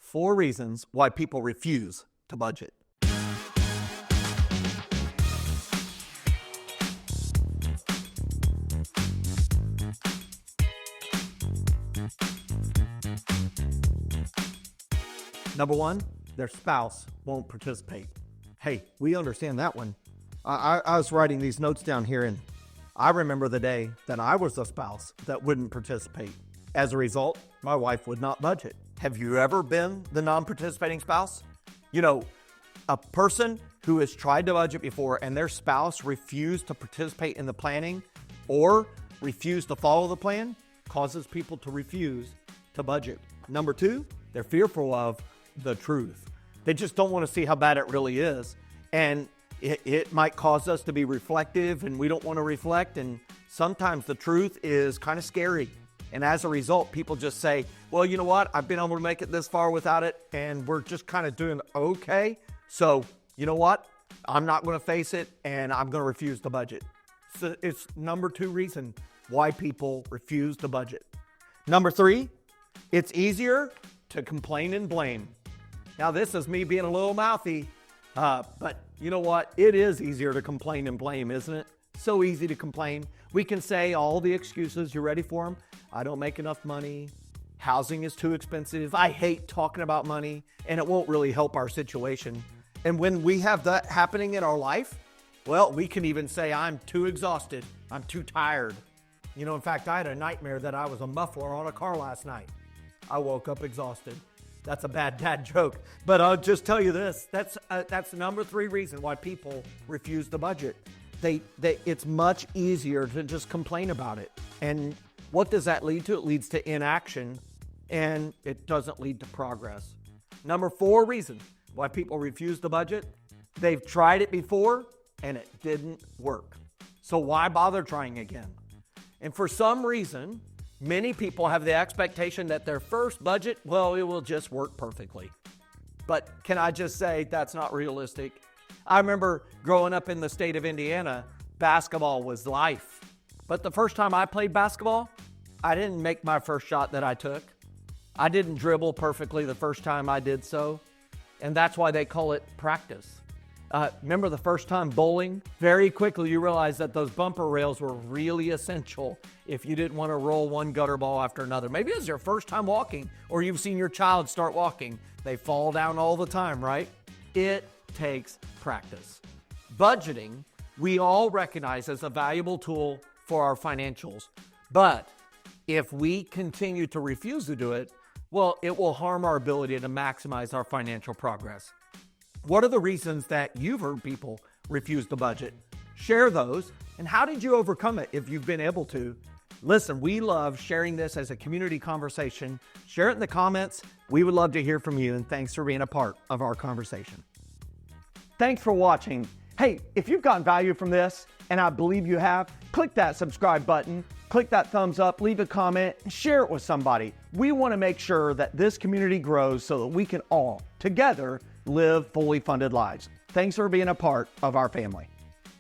4 reasons why people refuse to budget. Number 1, their spouse won't participate. Hey, we understand that one. I was writing these notes down here, and I remember the day that I was the spouse that wouldn't participate. As a result, my wife would not budget. Have you ever been the non-participating spouse? You know, a person who has tried to budget before and their spouse refused to participate in the planning or refused to follow the plan causes people to refuse to budget. Number 2, they're fearful of the truth. They just don't want to see how bad it really is. And it might cause us to be reflective, and we don't want to reflect. And sometimes the truth is kind of scary. And as a result, people just say, well, you know what? I've been able to make it this far without it, and we're just kind of doing okay. So you know what? I'm not going to face it, and I'm going to refuse to budget. So it's number 2 reason why people refuse to budget. Number 3, it's easier to complain and blame. Now, this is me being a little mouthy, but you know what? It is easier to complain and blame, isn't it? So easy to complain. We can say all the excuses. You ready for them? I don't make enough money. Housing is too expensive. I hate talking about money, and it won't really help our situation. And when we have that happening in our life, well, we can even say, I'm too exhausted. I'm too tired. You know, in fact, I had a nightmare that I was a muffler on a car last night. I woke up exhausted. That's a bad dad joke, but I'll just tell you this. That's number 3 reason why people refuse to budget. It's much easier to just complain about it. And what does that lead to? It leads to inaction, and it doesn't lead to progress. Number 4 reason why people refuse to budget. They've tried it before, and it didn't work. So why bother trying again? And for some reason, many people have the expectation that their first budget, well, it will just work perfectly. But can I just say that's not realistic? I remember growing up in the state of Indiana, basketball was life. But the first time I played basketball, I didn't make my first shot that I took. I didn't dribble perfectly the first time I did so. And that's why they call it practice. Remember the first time bowling? Very quickly you realize that those bumper rails were really essential if you didn't want to roll one gutter ball after another. Maybe it's your first time walking, or you've seen your child start walking. They fall down all the time, right? It takes practice. Budgeting, we all recognize as a valuable tool for our financials. But if we continue to refuse to do it, well, it will harm our ability to maximize our financial progress. What are the reasons that you've heard people refuse to budget? Share those, and how did you overcome it if you've been able to? Listen, we love sharing this as a community conversation. Share it in the comments. We would love to hear from you, and thanks for being a part of our conversation. Thanks for watching. Hey, if you've gotten value from this, and I believe you have, click that subscribe button, click that thumbs up, leave a comment, and share it with somebody. We want to make sure that this community grows so that we can all, together, live fully funded lives. Thanks for being a part of our family.